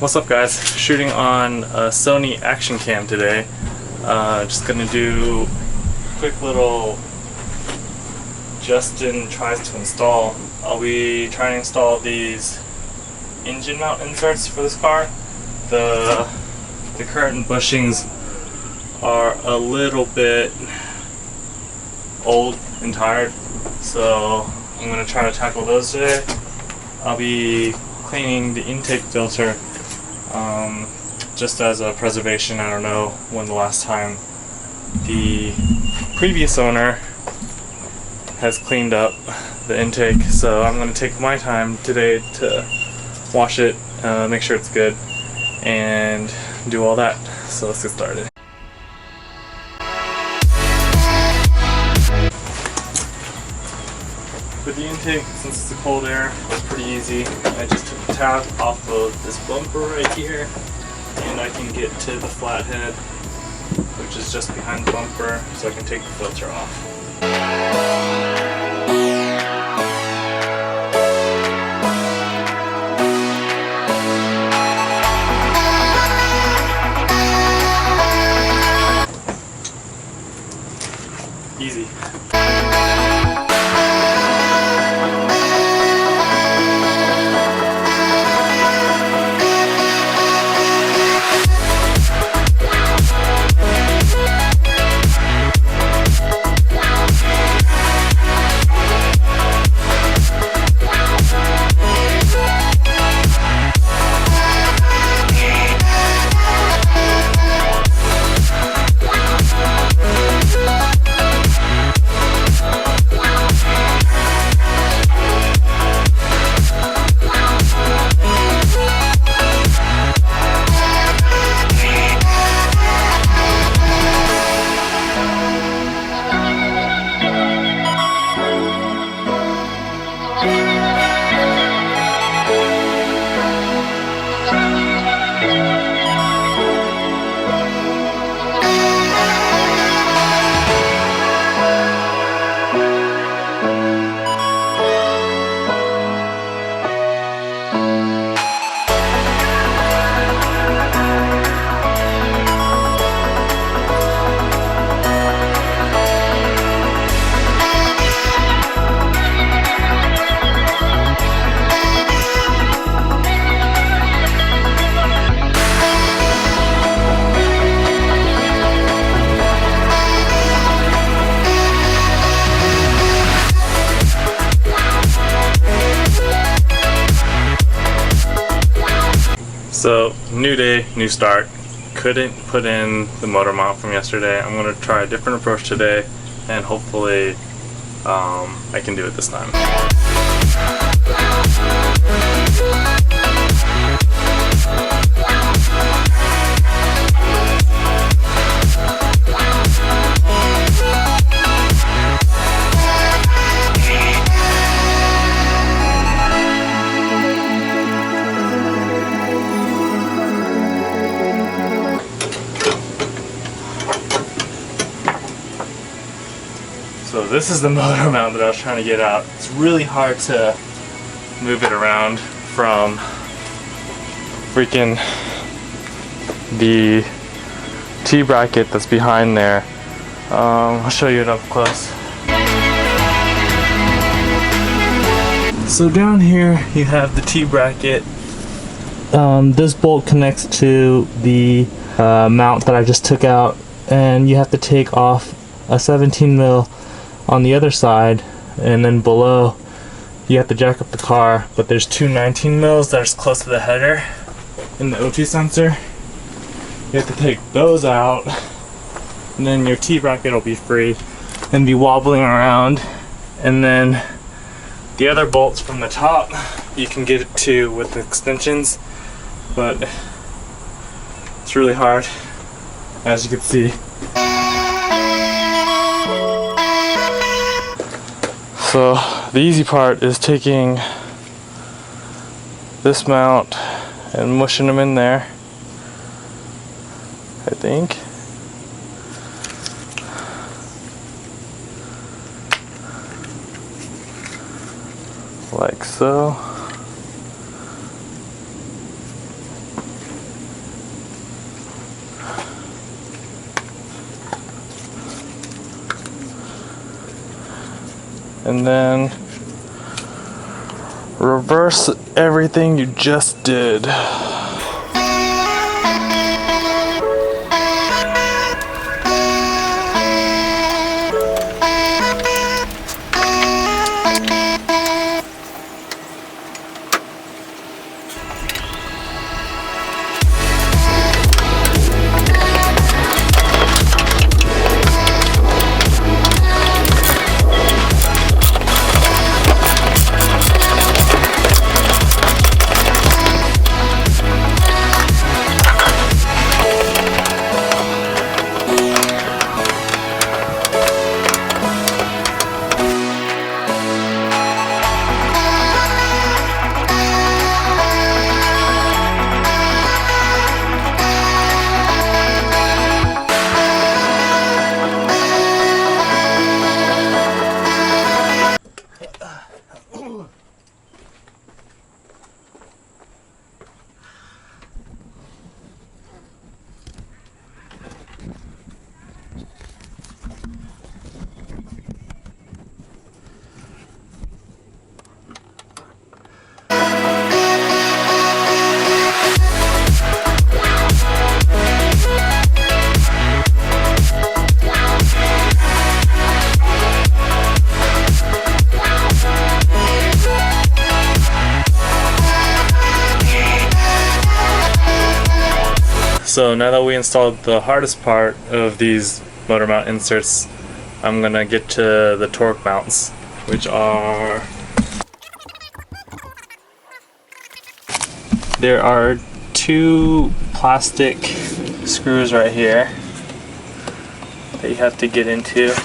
What's up, guys? Shooting on a Sony Action Cam today. Just gonna do a quick little Justin tries to install. I'll be trying to install these engine mount inserts for this car. The current bushings are a little bit old and tired, so I'm gonna try to tackle those today. I'll be cleaning the intake filter just as a preservation. I don't know when the last time the previous owner has cleaned up the intake, so I'm going to take my time today to wash it, make sure it's good, and do all that. So let's get started. For the intake, since it's a cold air, it's pretty easy. I just took the tab off of this bumper right here, and I can get to the flathead, which is just behind the bumper, so I can take the filter off. Easy. So, new day, new start. Couldn't put in the motor mount from yesterday. I'm going to try a different approach today, and hopefully I can do it this time. So this is the motor mount that I was trying to get out. It's really hard to move it around from freaking the T-bracket that's behind there. I'll show you it up close. So down here you have the T-bracket. This bolt connects to the mount that I just took out, and you have to take off a 17 mil on the other side, and then below you have to jack up the car, but there's two 19 mils that are close to the header and the O2 sensor. You have to take those out, and then your T-bracket will be free and be wobbling around, and then the other bolts from the top you can get it to with the extensions, but it's really hard, as you can see. So the easy part is taking this mount and mushing them in there, I think. Like so. and then reverse everything you just did. So now that we installed the hardest part of these motor mount inserts, I'm gonna get to the torque mounts, which are... There are two plastic screws right here that you have to get into.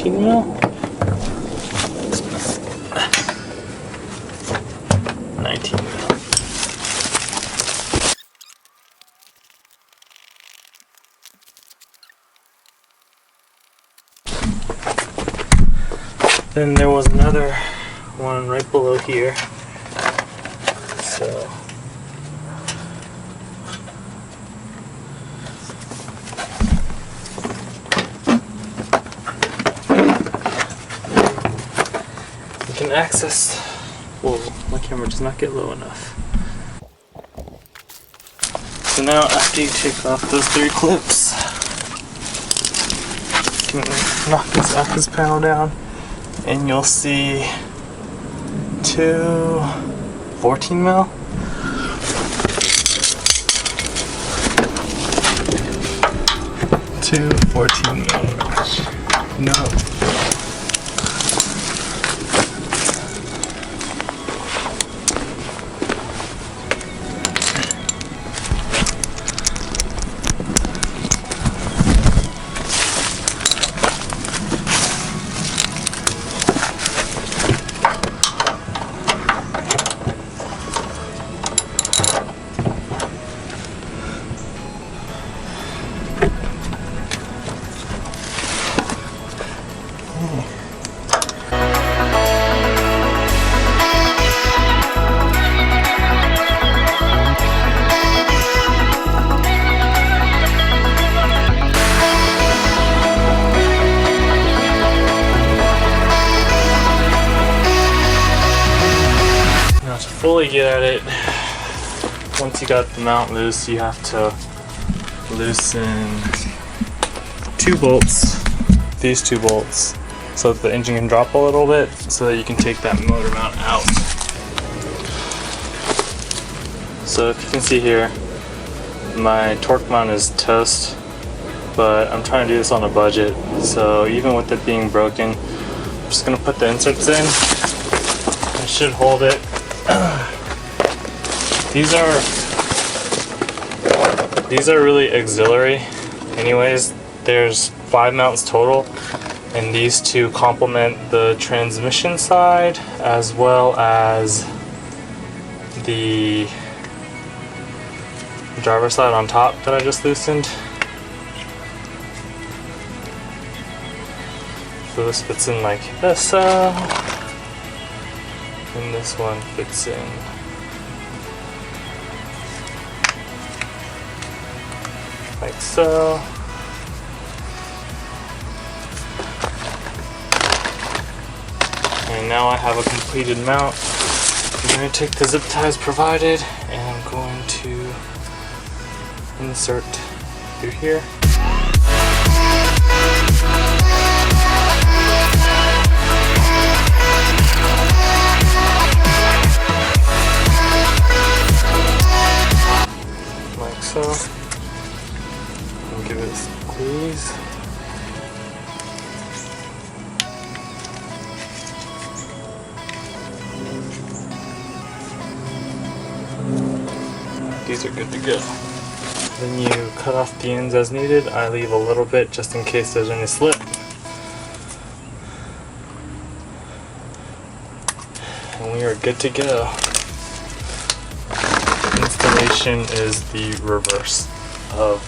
Mil. 19 mil. Then there was another one right below here. So can access. Whoa, my camera does not get low enough. So now after you take off those three clips, you can knock this access panel down and you'll see two 14 mil. Two 14 mil. No. To fully get at it, once you got the mount loose, you have to loosen two bolts, these two bolts, so that the engine can drop a little bit, so that you can take that motor mount out. So if you can see here, my torque mount is toast, but I'm trying to do this on a budget, so even with it being broken, I'm just going to put the inserts in. I should hold it. These are really auxiliary. Anyways, there's 5 mounts total, and these two complement the transmission side as well as the driver side on top that I just loosened. So this fits in like this, and this one fits in like so. And now I have a completed mount. I'm going to take the zip ties provided and I'm going to insert through here. Like so. And give it a squeeze. These are good to go. Then you cut off the ends as needed. I leave a little bit just in case there's any slip. And we are good to go. Installation is the reverse of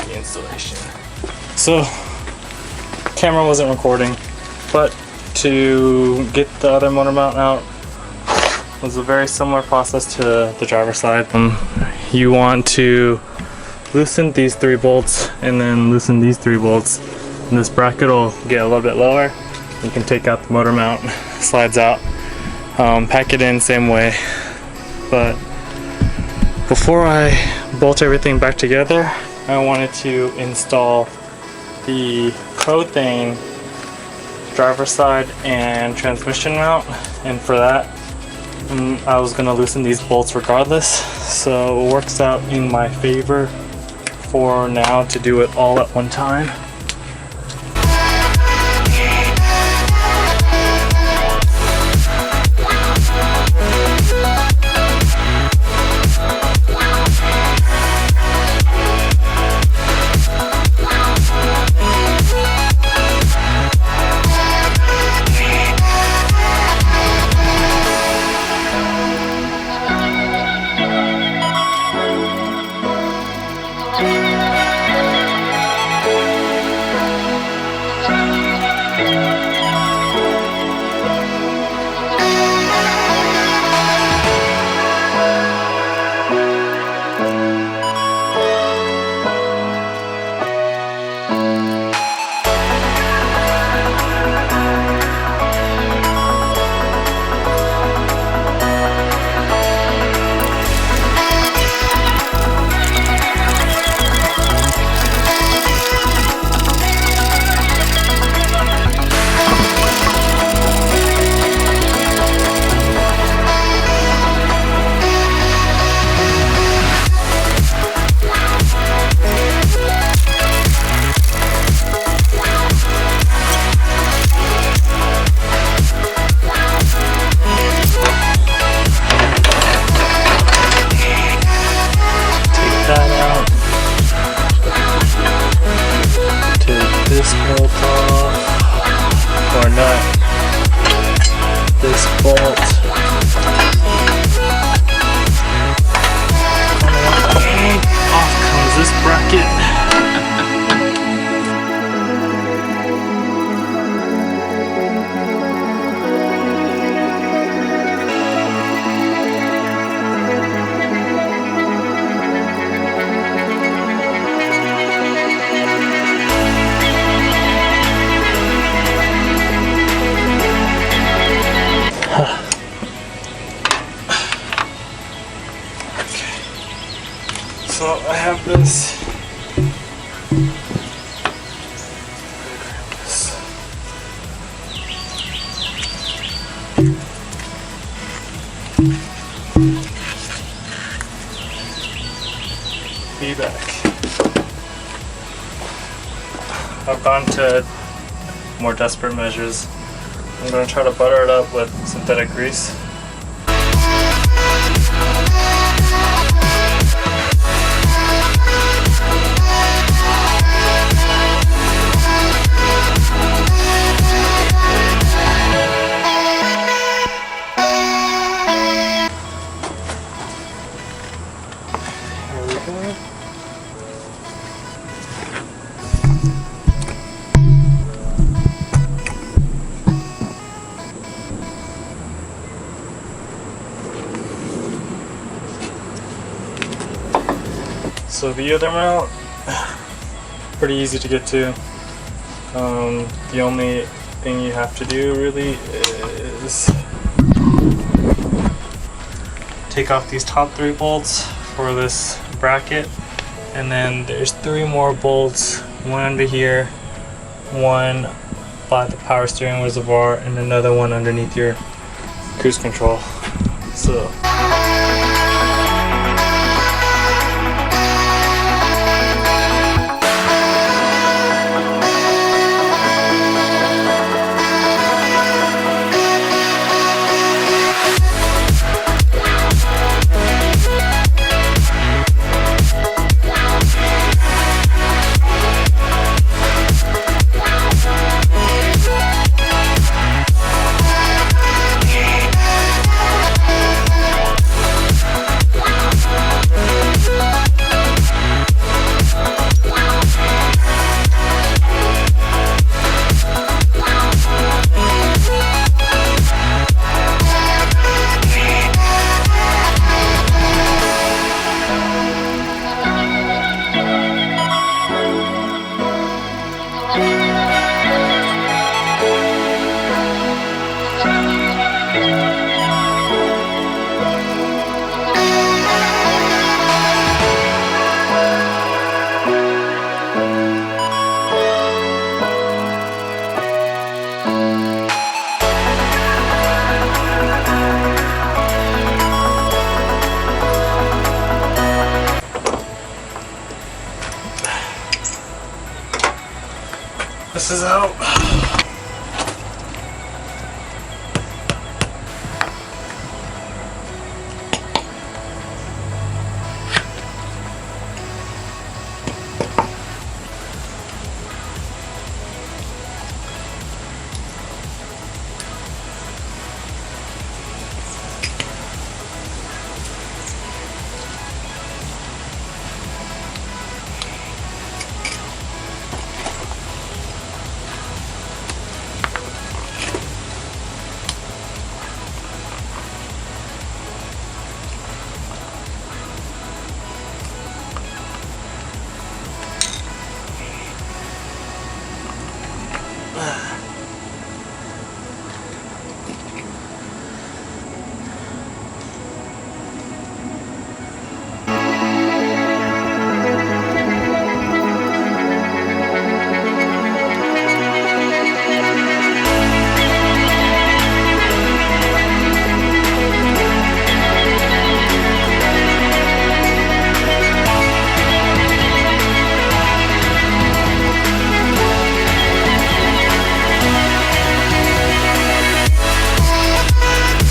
the installation. So, camera wasn't recording, but to get the other motor mount out was a very similar process to the driver's side. You want to loosen these 3 bolts and then loosen these 3 bolts, and this bracket will get a little bit lower. You can take out the motor mount, slides out, pack it in same way. But before I bolt everything back together, I wanted to install the Prothane driver's side and transmission mount, and for that I was going to loosen these bolts regardless, so it works out in my favor for now to do it all at one time. This bolt off, or not, this bolt, off comes this bracket. So I have this. Be back. I've gone to more desperate measures. I'm going to try to butter it up with synthetic grease. So the other mount, pretty easy to get to. The only thing you have to do really is take off these top 3 bolts for this bracket, and then there's 3 more bolts, one under here, one by the power steering reservoir, and another one underneath your cruise control. So this is out.